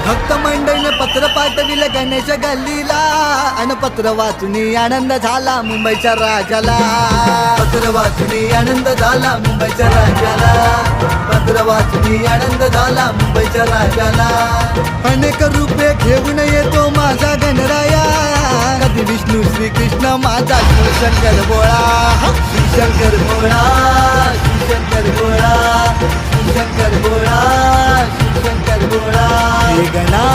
भक्त मंडळीने पत्र पाठविले गणेश गल्लीला अन पत्र वाचून आनंद झाला मुंबईच्या राजाला. पत्र वाचून आनंद झाला मुंबईच्या राजाला. पत्र वाचून आनंद झाला मुंबईच्या राजाला. अनेक रूपे घेऊन येतो माझा गणराया. कधी विष्णू श्रीकृष्ण माझा शिवशंकर भोळा. शिवशंकर भोळा, शिवशंकर भोळा, शिवशंकर भोळा, शिवशंकर भोळा. हे गणा